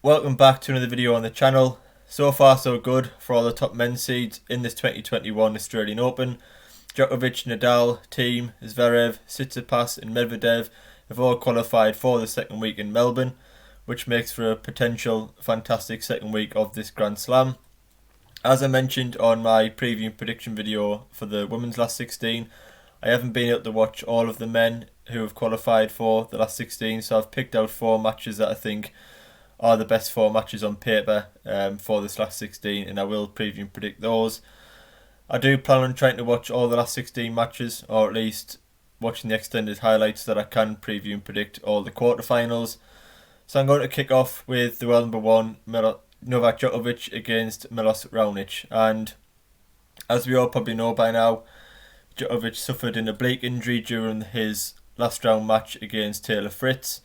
Welcome back to another video on the channel. So far so good for all the top men's seeds in this 2021 Australian Open. Djokovic, Nadal, Thiem, Zverev, Tsitsipas and Medvedev have all qualified for the second week in Melbourne, which makes for a potential fantastic second week of this Grand Slam. As I mentioned on my preview and prediction video for the women's last 16, I haven't been able to watch all of the men who have qualified for the last 16, so I've picked out 4 matches that I think are the best 4 matches on paper for this last 16, and I will preview and predict those. I do plan on trying to watch all the last 16 matches, or at least watching the extended highlights so that I can preview and predict all the quarterfinals. So I'm going to kick off with the world number 1, Novak Djokovic against Milos Raonic. And as we all probably know by now, Djokovic suffered an oblique injury during his last round match against Taylor Fritz,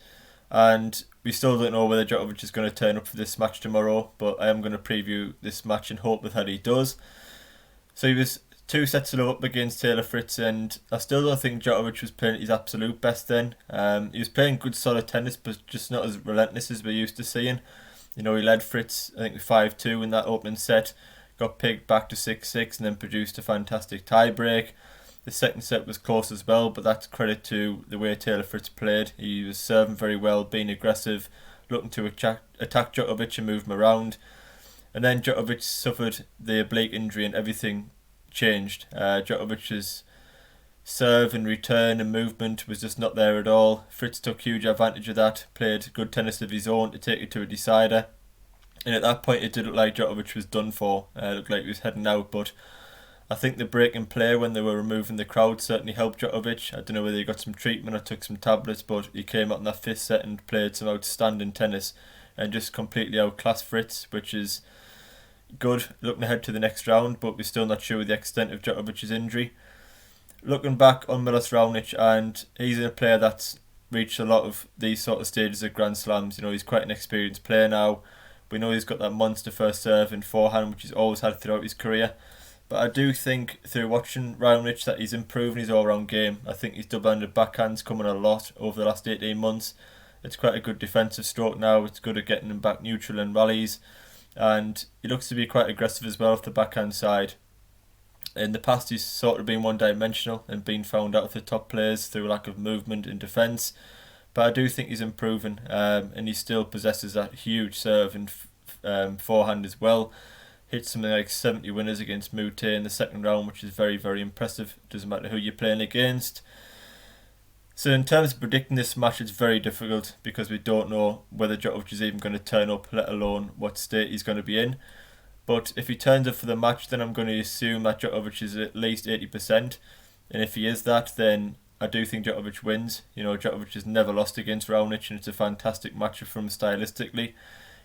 and we still don't know whether Djokovic is going to turn up for this match tomorrow, but I am going to preview this match and hope that he does. So he was 2 sets to 0 up against Taylor Fritz, and I still don't think Djokovic was playing his absolute best then. He was playing good solid tennis, but just not as relentless as we're used to seeing. You know, he led Fritz, I think, 5-2 in that opening set, got picked back to 6-6 and then produced a fantastic tie-break. The second set was close as well, but that's credit to the way Taylor Fritz played. He was serving very well, being aggressive, looking to attack Djokovic and move him around. And then Djokovic suffered the oblique injury and everything changed. Djokovic's serve and return and movement was just not there at all. Fritz took huge advantage of that, played good tennis of his own to take it to a decider. And at that point it did look like Djokovic was done for. It looked like he was heading out, but I think the break in play when they were removing the crowd certainly helped Djokovic. I don't know whether he got some treatment or took some tablets, but he came out in that 5th set and played some outstanding tennis and just completely outclassed Fritz, which is good looking ahead to the next round, but we're still not sure the extent of Djokovic's injury. Looking back on Milos Raonic, and he's a player that's reached a lot of these sort of stages of Grand Slams. You know, he's quite an experienced player now. We know he's got that monster first serve and forehand, which he's always had throughout his career. But I do think through watching Raonic that he's improving his all-round game. I think his double-handed backhand's coming a lot over the last 18 months. It's quite a good defensive stroke now. It's good at getting him back neutral in rallies. And he looks to be quite aggressive as well off the backhand side. In the past he's sort of been one-dimensional and been found out of the top players through lack of movement in defence. But I do think he's improving, and he still possesses that huge serve and forehand as well. Hit something like 70 winners against Mute in the second round, which is very, very impressive. Doesn't matter who you're playing against. So in terms of predicting this match, it's very difficult because we don't know whether Djokovic is even going to turn up, let alone what state he's going to be in. But if he turns up for the match, then I'm going to assume that Djokovic is at least 80%. And if he is that, then I do think Djokovic wins. You know, Djokovic has never lost against Raonic, and it's a fantastic matchup for him stylistically.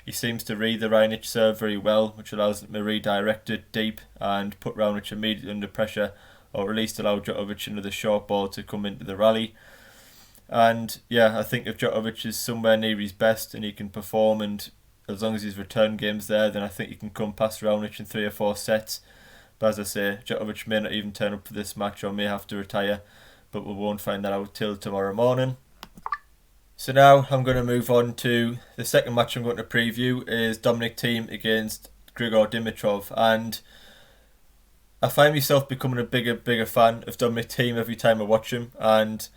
He seems to read the Raonic serve very well, which allows him to redirect it deep and put Raonic immediately under pressure, or at least allow Djokovic another short ball to come into the rally. And yeah, I think if Djokovic is somewhere near his best and he can perform, and as long as his return game's there, then I think he can come past Raonic in 3 or 4 sets. But as I say, Djokovic may not even turn up for this match or may have to retire, but we won't find that out till tomorrow morning. So now I'm going to move on to the second match I'm going to preview is Dominic Thiem against Grigor Dimitrov, and I find myself becoming a bigger fan of Dominic Thiem every time I watch him, and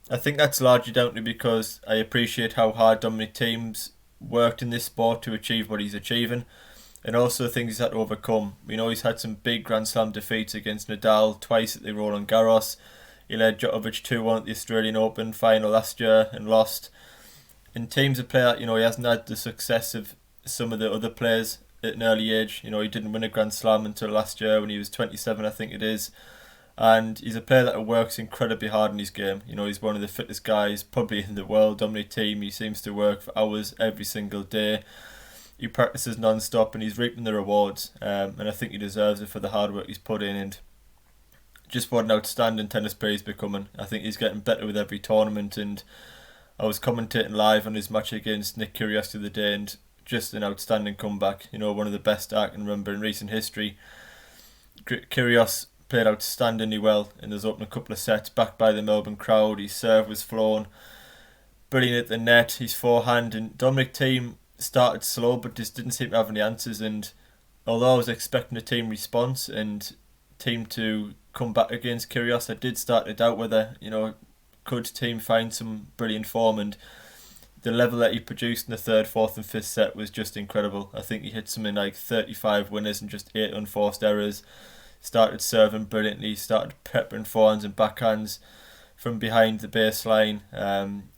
I think that's largely down to because I appreciate how hard Dominic Thiem's worked in this sport to achieve what he's achieving, and also things he's had to overcome. We know he's had some big Grand Slam defeats against Nadal, twice at the Roland Garros. He led Djokovic 2-1 at the Australian Open final last year and lost. And Thiem's a player that, you know, he hasn't had the success of some of the other players at an early age. You know, he didn't win a Grand Slam until last year when he was 27, I think it is. And he's a player that works incredibly hard in his game. You know, he's one of the fittest guys probably in the world. Dominic Thiem, he seems to work for hours every single day. He practices non-stop and he's reaping the rewards. And I think he deserves it for the hard work he's put in, and just what an outstanding tennis player he's becoming. I think he's getting better with every tournament, and I was commentating live on his match against Nick Kyrgios the other day, and just an outstanding comeback. You know, one of the best I can remember in recent history. Kyrgios played outstandingly well in those opening couple of sets, backed by the Melbourne crowd. His serve was flown brilliant at the net, his forehand, and Dominic Thiem started slow but just didn't seem to have any answers. And although I was expecting a team response and team to come back against Kyrgios, I did start to doubt whether, could Thiem find some brilliant form. And the level that he produced in the third, fourth and fifth set was just incredible. I think he hit something like 35 winners and just 8 unforced errors. Started serving brilliantly, started peppering forehands and backhands from behind the baseline.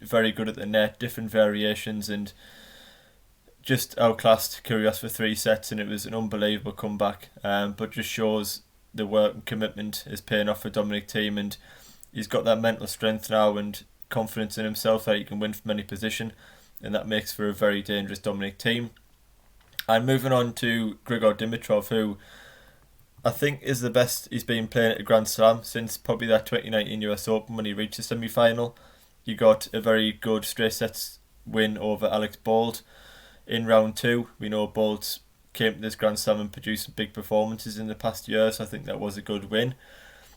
Very good at the net, different variations, and just outclassed Kyrgios for 3 sets, and it was an unbelievable comeback. But just shows the work and commitment is paying off for Dominic Thiem, and he's got that mental strength now and confidence in himself that he can win from any position, and that makes for a very dangerous Dominic Thiem. And moving on to Grigor Dimitrov, who I think is the best he's been playing at a Grand Slam since probably that 2019 US Open when he reached the semi-final. He got a very good straight sets win over Alex Bolt in round 2. We know Bolt came to this Grand Slam and produced big performances in the past year, so I think that was a good win.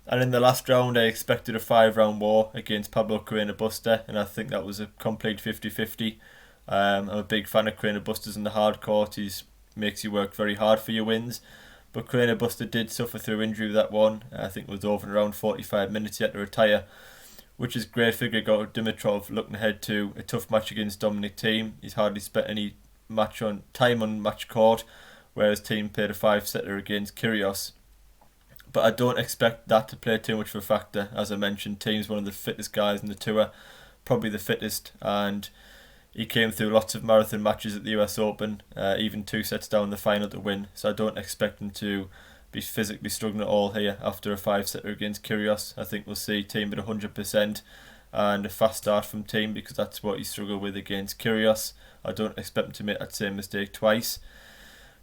And in the last round, I expected a 5-round war against Pablo Carreño Busta, and I think that was a complete 50-50. I'm a big fan of Carreño Busta's in the hard court. He makes you work very hard for your wins. But Carreño Busta did suffer through injury with that one. I think it was over in around 45 minutes. He had to retire, which is great for Grigor Dimitrov looking ahead to a tough match against Dominic Thiem. He's hardly spent any time on match court, whereas Thiem played a 5-setter against Kyrgios. But I don't expect that to play too much of a factor. As I mentioned, Thiem's one of the fittest guys in the tour, probably the fittest, and he came through lots of marathon matches at the US Open, even 2 sets down in the final to win. So I don't expect him to be physically struggling at all here after a 5-setter against Kyrgios. I think we'll see Thiem at 100% and a fast start from Thiem, because that's what he struggled with against Kyrgios. I don't expect him to make that same mistake twice.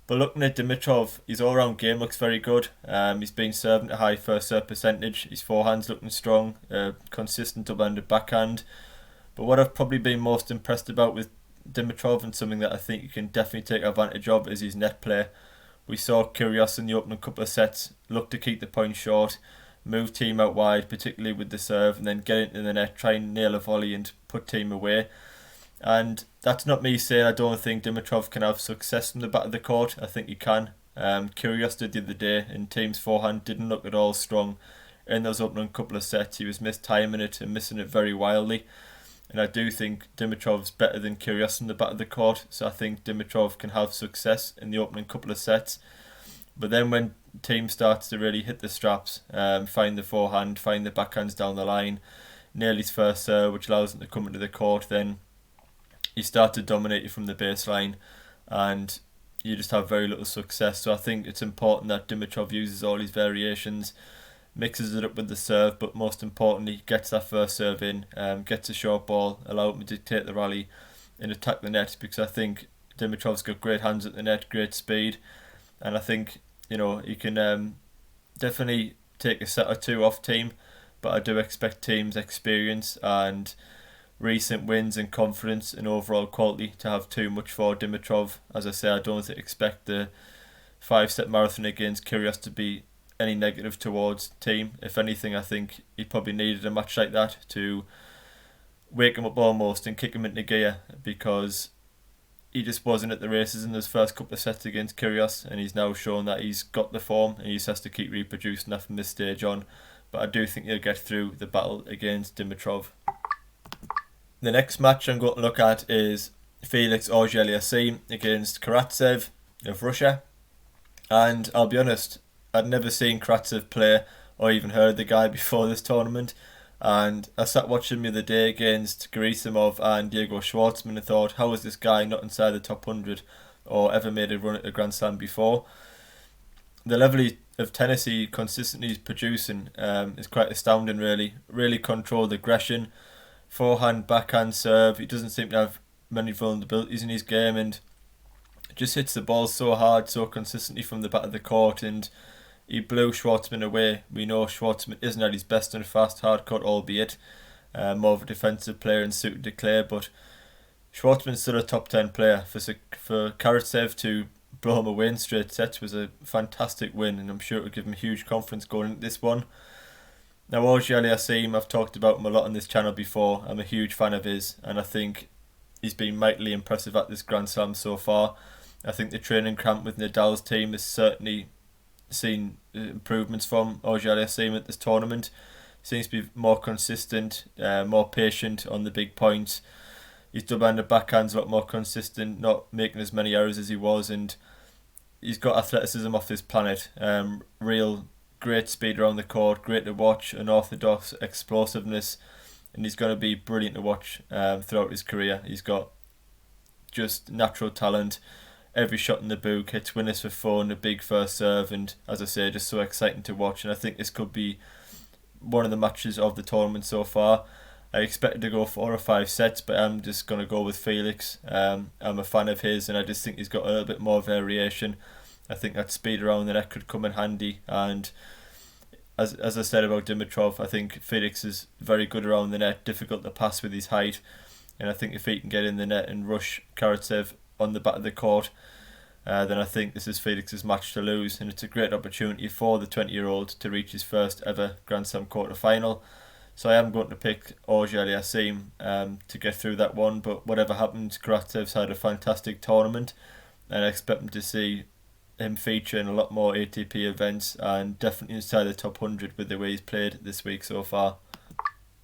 But looking at Dimitrov, his all-round game looks very good. He's been serving at a high first serve percentage. His forehand's looking strong, consistent double-handed backhand. But what I've probably been most impressed about with Dimitrov, and something that I think you can definitely take advantage of, is his net play. We saw Kyrgios in the opening couple of sets look to keep the point short, move Thiem out wide, particularly with the serve, and then get into the net, try and nail a volley and put Thiem away. And that's not me saying I don't think Dimitrov can have success from the back of the court. I think he can. Kyrgios did the other day, and Thiem's forehand didn't look at all strong in those opening couple of sets. He was mistiming it and missing it very wildly. And I do think Dimitrov's better than Kyrgios in the back of the court, so I think Dimitrov can have success in the opening couple of sets. But then when Thiem starts to really hit the straps, find the forehand, find the backhands down the line, nail his first serve, which allows him to come into the court, then you start to dominate you from the baseline and you just have very little success. So I think it's important that Dimitrov uses all his variations, mixes it up with the serve, but most importantly gets that first serve in, gets a short ball, allow him to dictate the rally and attack the net, because I think Dimitrov's got great hands at the net, great speed, and I think he can definitely take a set or two off Thiem, but I do expect Thiem's experience and recent wins and confidence and overall quality to have too much for Dimitrov. As I say, I don't expect the 5-set marathon against Kyrgios to be any negative towards Thiem. If anything, I think he probably needed a match like that to wake him up almost and kick him into gear, because he just wasn't at the races in those first couple of sets against Kyrgios, and he's now shown that he's got the form and he just has to keep reproducing that from this stage on. But I do think he'll get through the battle against Dimitrov. The next match I'm going to look at is Felix Auger-Aliassime against Karatsev of Russia. And I'll be honest, I'd never seen Karatsev play or even heard of the guy before this tournament. And I sat watching him the other day against Gerasimov and Diego Schwartzman and thought, how is this guy not inside the top 100 or ever made a run at a Grand Slam before? The level of tennis he consistently is producing is quite astounding, really. Really controlled aggression, forehand, backhand, serve. He doesn't seem to have many vulnerabilities in his game, and just hits the ball so hard, so consistently from the back of the court, and he blew Schwartzman away. We know Schwartzman isn't at his best on a fast hard court, albeit more of a defensive player and suited to clay, but Schwartzman's still a top 10 player. For Karatsev to blow him away in straight sets was a fantastic win, and I'm sure it would give him huge confidence going into this one. Now, Auger-Aliassime, I've talked about him a lot on this channel before. I'm a huge fan of his, and I think he's been mightily impressive at this Grand Slam so far. I think the training camp with Nadal's team has certainly seen improvements from auger-aliassime at this tournament. Seems to be more consistent, more patient on the big points. His double-handed backhand's a lot more consistent, not making as many errors as he was, and he's got athleticism off this planet. Real great speed around the court, great to watch, unorthodox explosiveness, and he's going to be brilliant to watch throughout his career. He's got just natural talent. Every shot in the book, hits winners for fun, a big first serve, and as I say, just so exciting to watch. And I think this could be one of the matches of the tournament so far. I expected to go 4 or 5 sets, but I'm just going to go with Felix. I'm a fan of his, and I just think he's got a little bit more variation. I think that speed around the net could come in handy, and as I said about Dimitrov, I think Felix is very good around the net, difficult to pass with his height, and I think if he can get in the net and rush Karatsev on the back of the court, then I think this is Felix's match to lose, and it's a great opportunity for the 20-year-old to reach his first ever Grand Slam quarter-final. So I am going to pick auger-aliassime to get through that one, but whatever happens, Karatsev's had a fantastic tournament, and I expect him to see him feature in a lot more ATP events, and definitely inside the top 100 with the way he's played this week so far.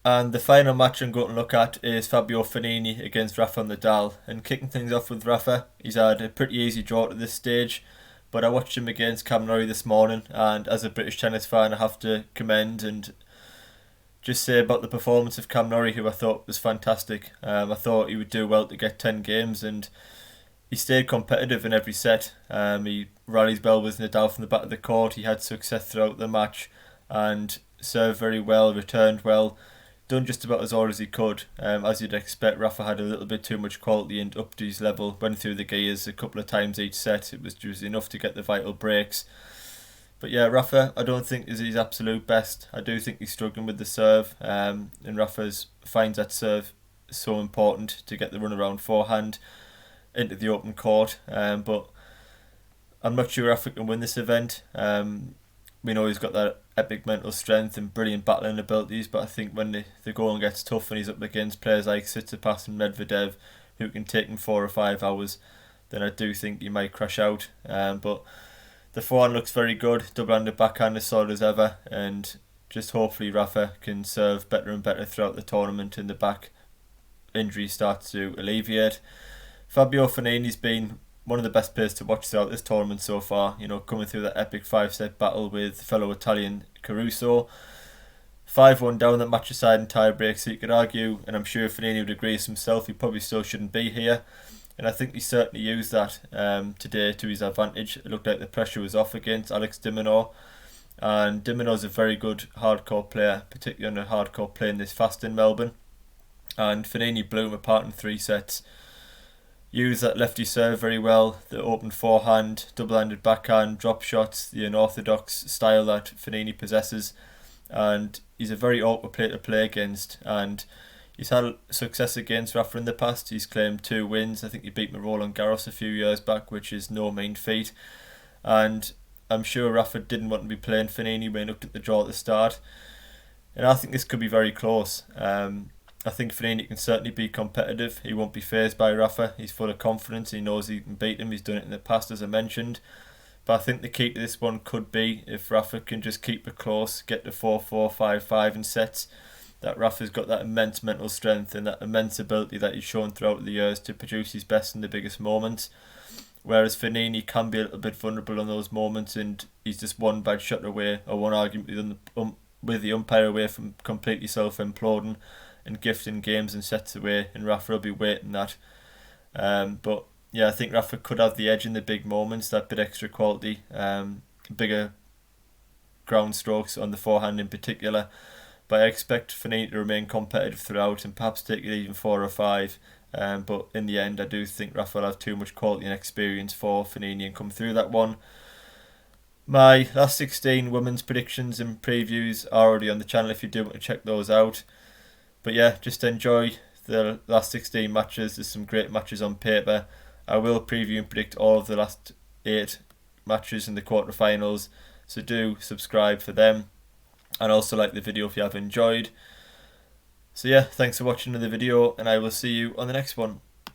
And the final match I'm going to look at is Fabio Fognini against Rafa Nadal. And kicking things off with Rafa, he's had a pretty easy draw at this stage, but I watched him against Cam Norrie this morning, and as a British tennis fan I have to commend and just say about the performance of Cam Norrie, who I thought was fantastic. I thought he would do well to get 10 games, and he stayed competitive in every set. He rallied well with Nadal from the back of the court. He had success throughout the match and served very well, returned well, done just about as all as he could. As you'd expect, Rafa had a little bit too much quality and upped his level, went through the gears a couple of times each set. It was just enough to get the vital breaks. But yeah, Rafa, I don't think is his absolute best. I do think he's struggling with the serve, and Rafa finds that serve so important to get the runaround forehand into the open court. But I'm not sure Rafa can win this event. We know he's got that epic mental strength and brilliant battling abilities, but I think when the going gets tough and he's up against players like Tsitsipas and Medvedev, who can take him 4 or 5 hours, then I do think he might crash out. But the forehand looks very good, double-handed backhand as solid as ever, and just hopefully Rafa can serve better and better throughout the tournament and the back injury starts to alleviate. Fabio Fognini's been one of the best players to watch throughout this tournament so far, you know, coming through that epic 5-set battle with fellow Italian Caruso. 5-1 down that match aside in tie break, so you could argue, and I'm sure Fognini would agree with himself, he probably still shouldn't be here. And I think he certainly used that today to his advantage. It looked like the pressure was off against Alex de Minaur. And de Minaur's a very good hardcore player, particularly on a hardcore playing this fast in Melbourne. And Fognini blew him apart in 3 sets. Used that lefty serve very well, the open forehand, double-handed backhand, drop shots, the unorthodox style that Fognini possesses. And he's a very awkward player to play against, and he's had success against Rafa in the past. He's claimed 2 wins. I think he beat Roland Garros a few years back, which is no mean feat. And I'm sure Rafa didn't want to be playing Fognini when he looked at the draw at the start. And I think this could be very close. I think Fognini can certainly be competitive. He won't be fazed by Rafa. He's full of confidence. He knows he can beat him. He's done it in the past, as I mentioned. But I think the key to this one could be if Rafa can just keep it close, get to 4-4, 5-5 in sets. That Rafa's got that immense mental strength and that immense ability that he's shown throughout the years to produce his best in the biggest moments. Whereas Fognini can be a little bit vulnerable in those moments, and he's just one bad shot away or one argument with the umpire away from completely self-imploding and gifting games and sets away, and Rafa will be waiting that. But yeah, I think Rafa could have the edge in the big moments, that bit extra quality, bigger ground strokes on the forehand in particular. But I expect Fognini to remain competitive throughout and perhaps take it even 4 or 5. But in the end, I do think Rafa will have too much quality and experience for Fognini and come through that one. My last 16 women's predictions and previews are already on the channel if you do want to check those out. But yeah, just enjoy the last 16 matches. There's some great matches on paper. I will preview and predict all of the last 8 matches in the quarterfinals, so do subscribe for them. And also like the video if you have enjoyed. So yeah, thanks for watching the video, and I will see you on the next one.